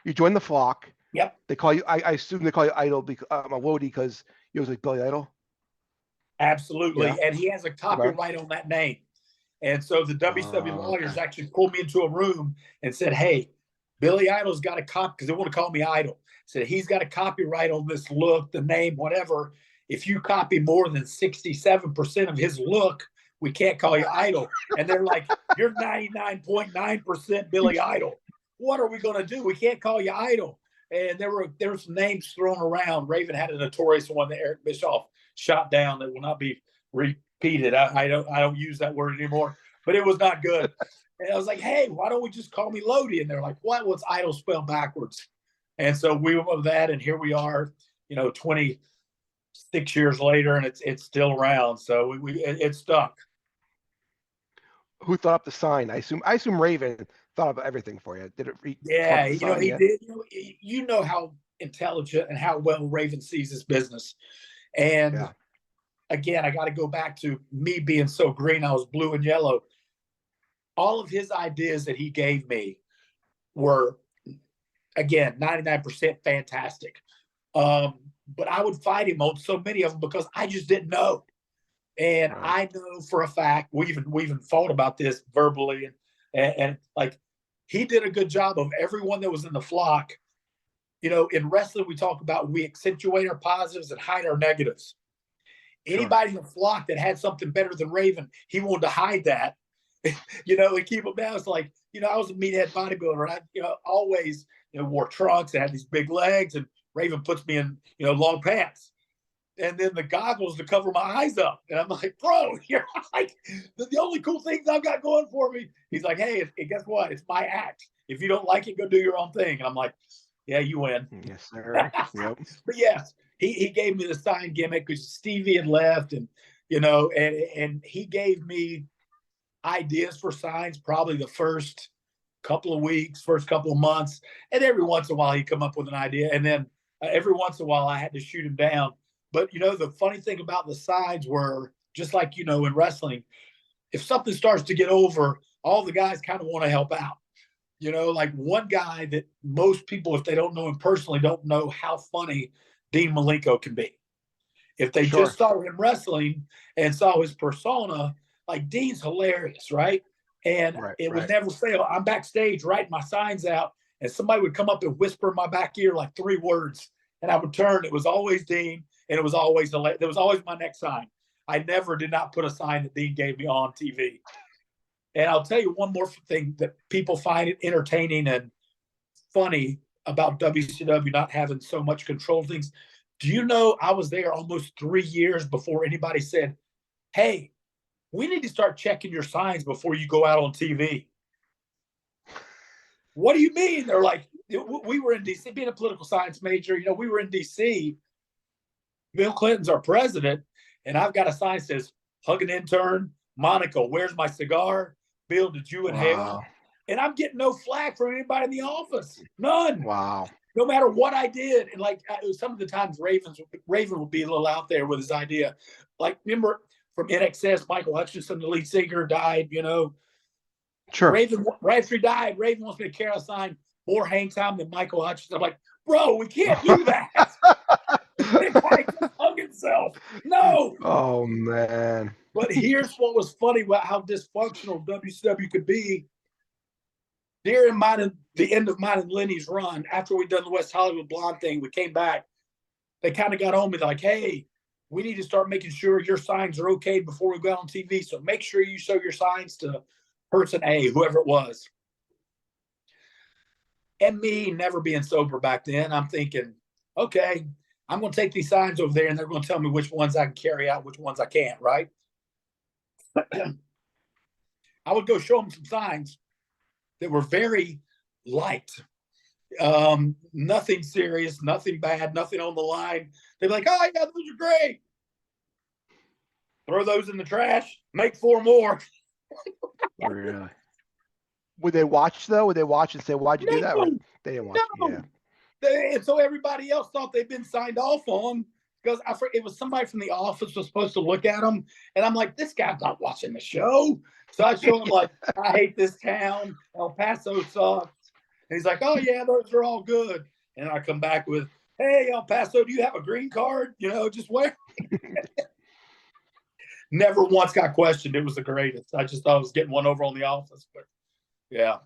You join the flock. Yep. They call you. I assume they call you Idol because a Lodi because you was like Billy Idol. Absolutely. Yeah. And he has a copyright on that name. And so the WCW lawyers Okay. actually pulled me into a room and said, hey, Billy Idol's got a cop because they want to call me Idol. Said he's got a copyright on this look, the name, whatever. If you copy more than 67% of his look, we can't call you Idol. And they're like, you're 99.9% Billy Idol. What are we going to do? We can't call you Idol. And there were some names thrown around. Raven had a notorious one that Eric Bischoff shot down that will not be repeated. I don't use that word anymore, but it was not good. And I was like, hey, why don't we just call me Lodi? And they're like, what? What's Idol spelled backwards? And so we went with that, and here we are, 26 years later, and it's still around. So it stuck. Who thought up the sign? I assume Raven thought of everything for you. Did it come up Yeah, the sign? he Yeah. did. You know how intelligent and how well Raven sees his business. And Yeah. again, I got to go back to me being so green. I was blue and yellow. All of his ideas that he gave me were, again, 99% fantastic. But I would fight him on so many of them because I just didn't know. And Right. I know for a fact we even fought about this verbally, and like he did a good job of everyone that was in the flock. In wrestling, we talk about we accentuate our positives and hide our negatives. Sure. Anybody in the flock that had something better than Raven, he wanted to hide that, and keep them down. It's like, I was a meathead bodybuilder, and I, always, wore trunks and had these big legs, and Raven puts me in, long pants. And then the goggles to cover my eyes up. And I'm like, bro, you're like, the only cool things I've got going for me. He's like, hey, guess what? It's my act. If you don't like it, go do your own thing. And I'm like, yeah, you win. Yes, sir. Yep. But yes, he gave me the sign gimmick because Stevie had left, and and he gave me ideas for signs probably the first couple of weeks, first couple of months, and every once in a while he'd come up with an idea, and then every once in a while I had to shoot him down. But the funny thing about the signs were just like in wrestling, if something starts to get over, all the guys kind of want to help out. Like one guy that most people, if they don't know him personally, don't know how funny Dean Malenko can be. If they Sure. just saw him wrestling and saw his persona, like Dean's hilarious, right? And Right. it would Right. never fail. I'm backstage writing my signs out, and somebody would come up and whisper in my back ear like 3 words, and I would turn. It was always Dean, and it was always there was always my next sign. I never did not put a sign that Dean gave me on TV. And I'll tell you one more thing that people find it entertaining and funny about WCW not having so much control of things. Do you know I was there almost 3 years before anybody said, hey, we need to start checking your signs before you go out on TV? What do you mean? They're like, we were in D.C., being a political science major, we were in D.C. Bill Clinton's our president, and I've got a sign that says, hug an intern. Monica, where's my cigar? Bill, did you inhale? Wow. And I'm getting no flack from anybody in the office. None. Wow. No matter what I did. And like some of the times Raven would be a little out there with his idea. Like, remember from NXS, Michael Hutchinson, the lead singer, died, Sure. Raven, right after he died, Raven wants me to carry a sign, more hang time than Michael Hutchinson. I'm like, bro, we can't do that. The guy just hung himself. No. Oh man. But here's what was funny about how dysfunctional WCW could be. During the end of mine and Lenny's run, after we'd done the West Hollywood Blonde thing, we came back. They kind of got on me like, hey, we need to start making sure your signs are okay before we go out on TV. So make sure you show your signs to person A, whoever it was. And me never being sober back then, I'm thinking, okay, I'm going to take these signs over there and they're going to tell me which ones I can carry out, which ones I can't, right? I would go show them some signs that were very light. Nothing serious, nothing bad, nothing on the line. They'd be like, oh, yeah, those are great. Throw those in the trash, make 4 more. Really? Would they watch though? Would they watch and say, why'd you do that? Or they didn't watch. No. Yeah. And so everybody else thought they'd been signed off on because it was somebody from the office was supposed to look at them. And I'm like, this guy's not watching the show. So I show him like, I hate this town. El Paso sucks. And he's like, oh, yeah, those are all good. And I come back with, hey, El Paso, do you have a green card? Just where? Never once got questioned. It was the greatest. I just thought I was getting one over on the office. But yeah.